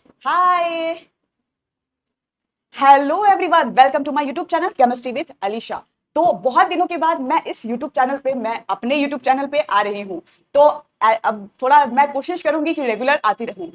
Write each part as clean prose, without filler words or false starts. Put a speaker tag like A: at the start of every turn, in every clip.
A: Hi, hello everyone, welcome to my YouTube channel chemistry with Alisha. तो बहुत दिनों के बाद मैं इस यूट्यूब चैनल पे मैं अपने यूट्यूब चैनल पे आ रही हूँ। तो अब थोड़ा मैं कोशिश करूंगी कि रेगुलर आती रहूं।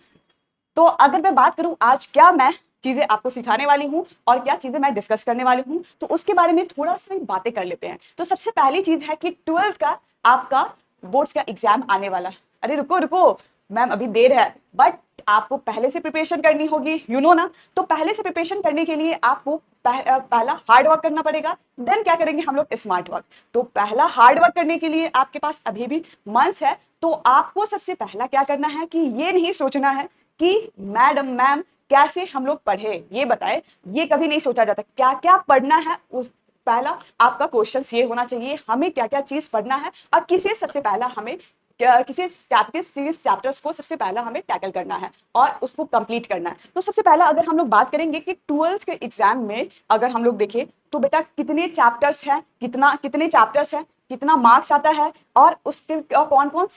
A: तो अगर मैं बात करूं आज क्या मैं चीजें आपको सिखाने वाली हूं और क्या चीजें मैं डिस्कस करने वाली हूं, तो उसके बारे में थोड़ा सा बातें कर लेते हैं। तो सबसे पहली चीज है कि 12th का आपका बोर्ड्स का एग्जाम आने वाला है। अरे रुको रुको मैम, अभी देर है, बट आपको पहले से प्रिपरेशन करनी होगी, ना। तो पहले से प्रिपरेशन करने के लिए आपको पहला हार्ड वर्क करना पड़ेगा। देन क्या करेंगे हम लोग, स्मार्ट वर्क। तो पहला हार्ड वर्क करने के लिए आपके पास अभी भी मंथ्स है। तो आपको सबसे पहला क्या करना है कि ये नहीं सोचना है कि मैम कैसे हम लोग पढ़े, ये बताए। ये कभी नहीं सोचा जाता क्या क्या पढ़ना है। उस पहला आपका क्वेश्चन ये होना चाहिए, हमें क्या क्या चीज पढ़ना है और किसे सबसे पहला हमें किसी चैप्टर्स को सबसे पहला हमें टैकल करना है और उसको कंप्लीट करना है। तो सबसे पहला अगर हम लोग बात करेंगे कि 12th के एग्जाम में अगर हम लोग देखें तो बेटा कितने चैप्टर्स हैं, कितने चैप्टर्स हैं, कितना मार्क्स आता है और उसके कौन कौन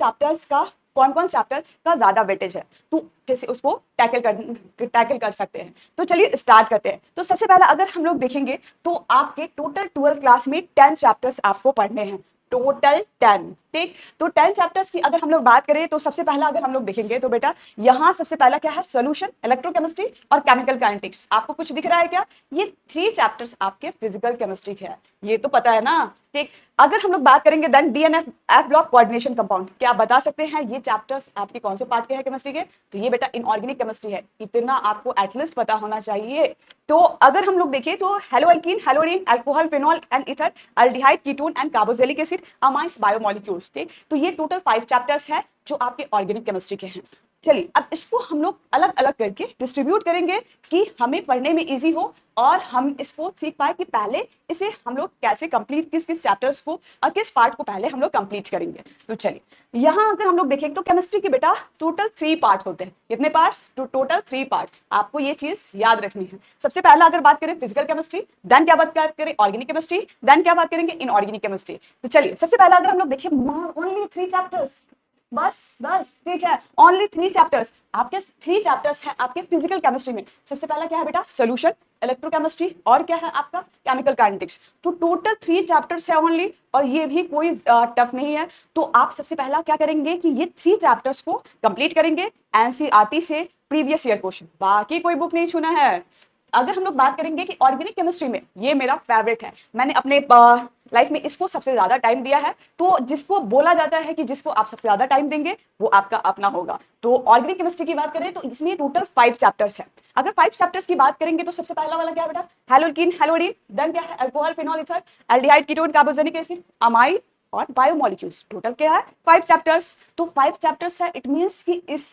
A: चैप्टर का ज्यादा वेटेज है, तो जैसे उसको टैकल कर सकते हैं। तो चलिए स्टार्ट करते हैं। तो सबसे पहला अगर हम लोग देखेंगे तो आपके टोटल 12th क्लास में 10 चैप्टर्स आपको पढ़ने हैं, टोटल 10। ठीक, तो 10 चैप्टर्स की अगर हम लोग बात करें तो सबसे पहला अगर हम लोग देखेंगे तो बेटा यहाँ सबसे पहला क्या है, सॉल्यूशन, इलेक्ट्रोकेमिस्ट्री और केमिकल काइनेटिक्स। आपको कुछ दिख रहा है क्या? ये 3 चैप्टर्स आपके फिजिकल केमिस्ट्री के हैं, ये तो पता है ना। ठीक, अगर हम लोग बात करेंगे then D N F F block coordination compound, क्या आप बता सकते हैं ये चैप्टर्स आपके कौन से पार्ट के हैं केमिस्ट्री के? तो ये बेटा इनऑर्गेनिक केमिस्ट्री है, इतना आपको एटलीस्ट पता होना चाहिए। तो अगर हम लोग देखें तो haloalkane, haloarene, alcohol, phenol and ether, aldehyde, ketone and carboxylic acid, amines, biomolecules. ठीक, तो ये टोटल 5 चैप्टर्स है जो आपके ऑर्गेनिक केमिस्ट्री के हैं। चलिए अब इसको हम लोग अलग अलग करके डिस्ट्रीब्यूट करेंगे कि हमें पढ़ने में इजी हो और हम इसको सीख पाए कि पहले इसे हम लोग कैसे कंप्लीट, किस किस चैप्टर्स को और किस पार्ट को पहले हम लोग कंप्लीट करेंगे। तो चलिए यहाँ अगर हम लोग देखें तो केमिस्ट्री के बेटा टोटल 3 पार्ट्स होते हैं। कितने पार्ट्स? Total 3 parts. आपको ये चीज याद रखनी है। सबसे पहला अगर बात करें फिजिकल केमिस्ट्री, देन क्या बात करें ऑर्गेनिक केमिस्ट्री, देन क्या बात करेंगे इनऑर्गेनिक केमिस्ट्री। तो चलिए सबसे पहला अगर हम लोग देखें, ओनली 3 चैप्टर्स, बस बस ठीक है, ओनली 3 चैप्टर्स। आपके 3 चैप्टर्स हैं आपके फिजिकल केमिस्ट्री में। सबसे पहला क्या है बेटा, सॉल्यूशन, इलेक्ट्रोकेमिस्ट्री और क्या है आपका केमिकल काइनेटिक्स। तो टोटल 3 चैप्टर्स है ओनली, और ये भी कोई टफ नहीं है। तो आप सबसे पहला क्या करेंगे कि ये 3 चैप्टर्स को कंप्लीट करेंगे एनसीईआरटी से प्रीवियस ईयर क्वेश्चन, बाकी कोई बुक नहीं छूना है। अगर हम लोग बात करेंगे कि ऑर्गेनिक केमिस्ट्री में, ये मेरा फेवरेट है, मैंने अपने लाइफ में इसको सबसे ज्यादा टाइम दिया है। तो जिसको बोला जाता है कि जिसको आप सबसे ज्यादा टाइम देंगे वो आपका अपना होगा। तो ऑर्गेनिक केमिस्ट्री की बात करें तो इसमें टोटल 5 चैप्टर्स है। अगर 5 चैप्टर्स की बात करेंगे तो सबसे पहला वाला क्या है बेटा, हेलोल्कीन, हेलोडीन, देन क्या है alcohol, phenol, ether, aldehyde, ketone, carboxylic acid, amide और बायोमोलिक्यूल्स। टोटल क्या है 5 चैप्टर्स। तो 5 चैप्टर्स है, इट मींस कि इस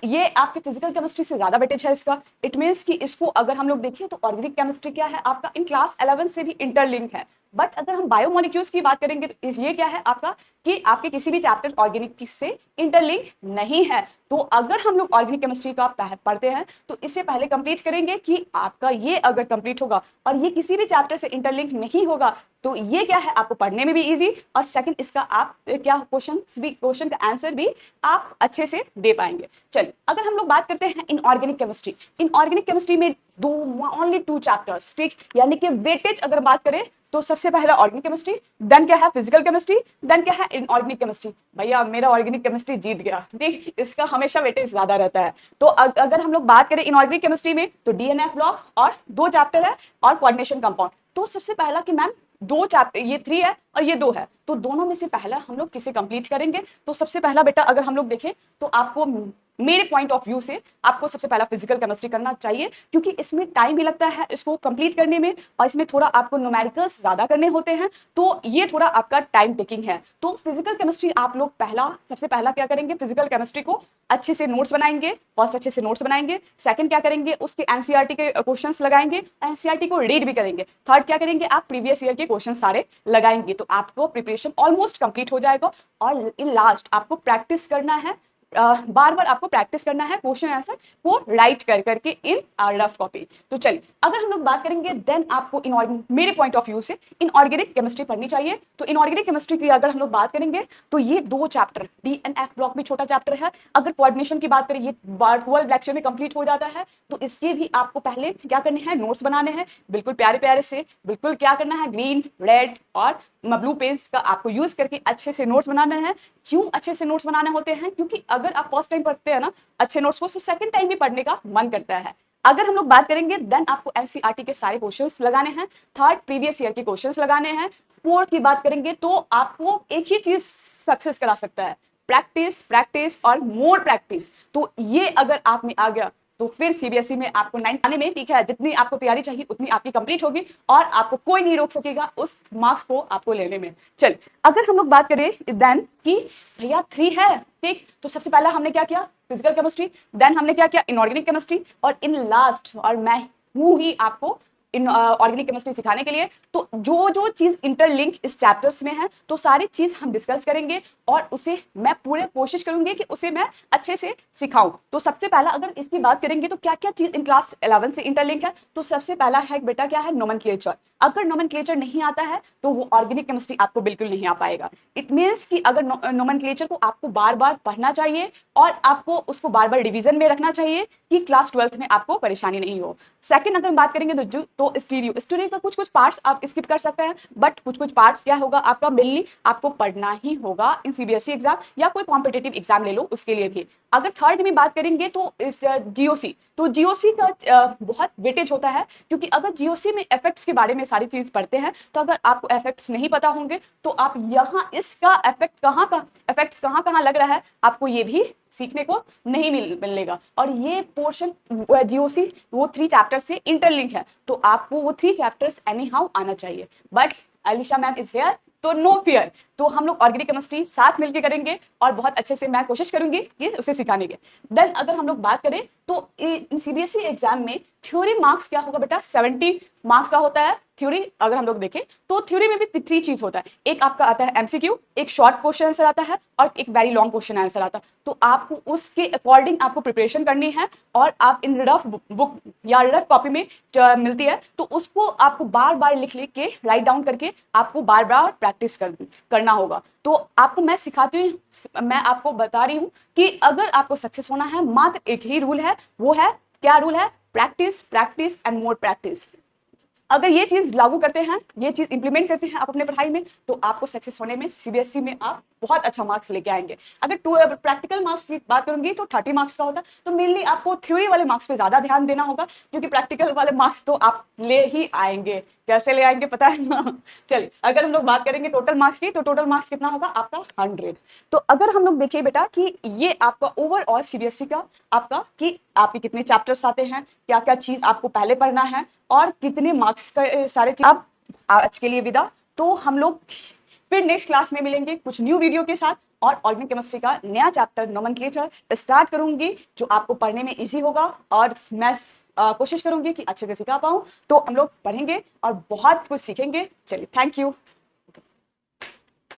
A: ये आपके फिजिकल केमिस्ट्री से ज्यादा वेटेज है इसका। इट मींस कि इसको अगर हम लोग देखें तो ऑर्गेनिक केमिस्ट्री क्या है आपका इन क्लास 11 से भी इंटरलिंक है। बट अगर हम बायोमोलिक्यूल्स की बात करेंगे तो ये क्या है आपका कि आपके किसी भी चैप्टर ऑर्गेनिक से इंटरलिंक नहीं है। तो अगर हम लोग ऑर्गेनिक केमिस्ट्री का पढ़ते हैं तो इससे पहले कंप्लीट करेंगे कि आपका ये अगर कंप्लीट होगा और ये किसी भी चैप्टर से इंटरलिंक नहीं होगा तो ये क्या है आपको पढ़ने में भी इजी, और सेकंड इसका आप क्या क्वेश्चन का आंसर भी आप अच्छे से दे पाएंगे। चलिए अगर हम लोग बात करते हैं इनऑर्गेनिक केमिस्ट्री में ओनली 2 चैप्टर्स। ठीक, यानी कि वेटेज अगर बात करें तो सबसे पहला ऑर्गेनिक केमिस्ट्री, देन क्या है फिजिकल केमिस्ट्री, देन क्या है इनऑर्गेनिक केमिस्ट्री। भैया मेरा ऑर्गेनिक केमिस्ट्री जीत गया, ठीक, इसका हमेशा वेटेज ज्यादा रहता है। तो अगर हम लोग बात करें इनऑर्गेनिक केमिस्ट्री में तो डीएनएफ ब्लॉक और 2 चैप्टर है और कोऑर्डिनेशन कंपाउंड। तो सबसे पहला कि मैम 2 चैप्टर, ये 3 है और ये 2 है, तो दोनों में से पहला हम लोग किसे कंप्लीट करेंगे? तो सबसे पहला बेटा अगर हम लोग देखें तो आपको मेरे पॉइंट ऑफ व्यू से आपको सबसे पहला फिजिकल केमिस्ट्री करना चाहिए, क्योंकि इसमें टाइम भी लगता है इसको कंप्लीट करने में और इसमें थोड़ा आपको न्यूमेरिकल्स ज्यादा करने होते हैं, तो ये थोड़ा आपका टाइम टेकिंग है। तो फिजिकल केमिस्ट्री आप लोग सबसे पहला क्या करेंगे, फिजिकल केमिस्ट्री को अच्छे से नोट्स बनाएंगे। फर्स्ट अच्छे से नोट्स बनाएंगे, सेकंड क्या करेंगे उसके एनसीईआरटी के क्वेश्चंस लगाएंगे, एनसीईआरटी को रीड भी करेंगे, थर्ड क्या करेंगे आप प्रीवियस ईयर के क्वेश्चन सारे लगाएंगे। तो आपको प्रिपरेशन ऑलमोस्ट कंप्लीट हो जाएगा। और इन लास्ट आपको प्रैक्टिस करना है बार बार आपको प्रैक्टिस करना है क्वेश्चन आंसर को राइट कर करके इन रफ कॉपी। तो चलिए अगर हम लोग बात करेंगे देन आपको मेरे पॉइंट ऑफ व्यू से इनऑर्गेनिक केमिस्ट्री पढ़नी चाहिए। तो इनऑर्गेनिक केमिस्ट्री की अगर हम लोग बात करेंगे तो ये 2 chapter D and F block में छोटा चैप्टर है। अगर कोऑर्डिनेशन की बात करें ये 12 लेक्चर में कंप्लीट हो जाता है। तो इसके भी आपको पहले क्या करने हैं, नोट्स बनाने हैं बिल्कुल प्यारे प्यारे से, बिल्कुल क्या करना है, ग्रीन रेड और ब्लू पेन्स का आपको यूज करके अच्छे से नोट्स बनाने हैं। क्यों अच्छे से नोट्स बनाने होते हैं, क्योंकि अगर आप फर्स्ट टाइम पढ़ते हैं ना अच्छे नोट्स को, तो सेकंड टाइम भी पढ़ने का मन करता है। अगर हम लोग बात करेंगे देन आपको एनसीईआरटी के सारे क्वेश्चंस लगाने हैं, थर्ड प्रीवियस ईयर के क्वेश्चंस लगाने हैं। फोर्थ की बात करेंगे तो आपको एक ही चीज सक्सेस करा सकता है, प्रैक्टिस प्रैक्टिस और मोर प्रैक्टिस। तो ये अगर आप में आ गया तो फिर सीबीएसई में आपको 9 आने में ठीक है, जितनी आपको तैयारी चाहिए उतनी आपकी कंप्लीट होगी और आपको कोई नहीं रोक सकेगा उस मार्क्स को आपको लेने में। चल अगर हम लोग बात करें देन कि भैया 3 है ठीक, तो सबसे पहला हमने क्या किया, फिजिकल केमिस्ट्री, देन हमने क्या किया, इनऑर्गेनिक केमिस्ट्री, और इन लास्ट और मैं हूं ही आपको इन ऑर्गेनिक केमिस्ट्री सिखाने के लिए। तो जो जो चीज इंटरलिंक इस चैप्टर्स में है तो सारी चीज हम डिस्कस करेंगे और उसे मैं पूरे कोशिश करूंगी कि उसे मैं अच्छे से सिखाऊं। तो सबसे पहला अगर इसकी बात करेंगे तो क्या क्या चीज इन क्लास 11 से इंटरलिंक है, तो सबसे पहला है बेटा क्या है, नोमेनक्लेचर। अगर नोमेनक्लेचर नहीं आता है तो वो ऑर्गेनिक केमिस्ट्री आपको बिल्कुल नहीं आ पाएगा। इट मीन्स कि अगर नोमेनक्लेचर को आपको बार बार पढ़ना चाहिए और आपको उसको बार बार रिवीजन में रखना चाहिए कि क्लास 12th में आपको परेशानी नहीं हो। सेकंड अगर बात करेंगे तो स्टीरियो का कुछ पार्ट्स आप स्किप कर सकते हैं, बट कुछ पार्ट्स क्या होगा आपका मेनली आपको पढ़ना ही होगा इन सीबीएसई एग्जाम या कोई कॉम्पिटेटिव एग्जाम ले लो उसके लिए भी। अगर थर्ड में बात करेंगे तो इस जीओसी, तो जीओसी का बहुत वेटेज होता है, क्योंकि अगर जीओसी में इफेक्ट्स के बारे में सारी चीज पढ़ते हैं तो अगर आपको इफेक्ट्स नहीं पता होंगे तो आप यहाँ इसका इफेक्ट्स कहाँ कहाँ लग रहा है आपको ये भी सीखने को नहीं मिलेगा। और ये पोर्शन जीओसी वो 3 चैप्टर से इंटरलिंक है, तो आपको वो 3 चैप्टर्स एनी हाउ आना चाहिए। But Alisha ma'am is here तो नो फियर, तो हम लोग ऑर्गेनिक केमिस्ट्री साथ मिलकर करेंगे और बहुत अच्छे से मैं कोशिश करूंगी कि उसे सिखाने की। देन अगर हम लोग बात करें तो इन सीबीएसई एग्जाम में थ्योरी मार्क्स क्या होगा बेटा, 70 मार्क्स का होता है थ्योरी। अगर हम लोग देखें तो थ्योरी में भी 3 चीज होता है, एक आपका आता है एमसीक्यू, एक शॉर्ट क्वेश्चन आंसर आता है और एक वेरी लॉन्ग क्वेश्चन आंसर आता है। तो आपको उसके अकॉर्डिंग आपको प्रिपरेशन करनी है और आप इन रफ बुक या रफ कॉपी में मिलती है तो उसको आपको बार बार लिख के राइट डाउन करके आपको बार बार प्रैक्टिस करना होगा। तो आपको मैं सिखाती हूँ, मैं आपको बता रही हूँ कि अगर आपको सक्सेस होना है मात्र एक ही रूल है, वो है क्या रूल है, practice practice and more practice. अगर ये चीज लागू करते हैं, ये चीज इंप्लीमेंट करते हैं आप अपने पढ़ाई में, तो आपको सक्सेस होने में सीबीएसई में आप बहुत अच्छा मार्क्स लेके आएंगे। अगर प्रैक्टिकल मार्क्स की बात करूंगी तो 30 मार्क्स का होता है, तो मेनली आपको थ्योरी वाले मार्क्स पे ज्यादा ध्यान देना होगा, क्योंकि प्रैक्टिकल वाले मार्क्स तो आप ले ही आएंगे। कैसे ले आएंगे पता है ना। चलिए अगर हम लोग बात करेंगे टोटल मार्क्स की, तो टोटल मार्क्स कितना होगा आपका 100। तो अगर हम लोग देखिए बेटा कि ये आपका ओवरऑल सीबीएसई का आपका कि आपके कितने चैप्टर्स आते हैं, क्या क्या चीज आपको पहले पढ़ना है और कितने मार्क्स का सारे चीज। अब आज के लिए विदा, तो हम लोग फिर नेक्स्ट क्लास में मिलेंगे कुछ न्यू वीडियो के साथ और ऑर्गेनिक केमिस्ट्री का नया चैप्टर नोमेनक्लेचर स्टार्ट करूंगी जो आपको पढ़ने में इजी होगा और मैं कोशिश करूंगी कि अच्छे से सिखा पाऊं। तो हम लोग पढ़ेंगे और बहुत कुछ सीखेंगे। चलिए थैंक यू।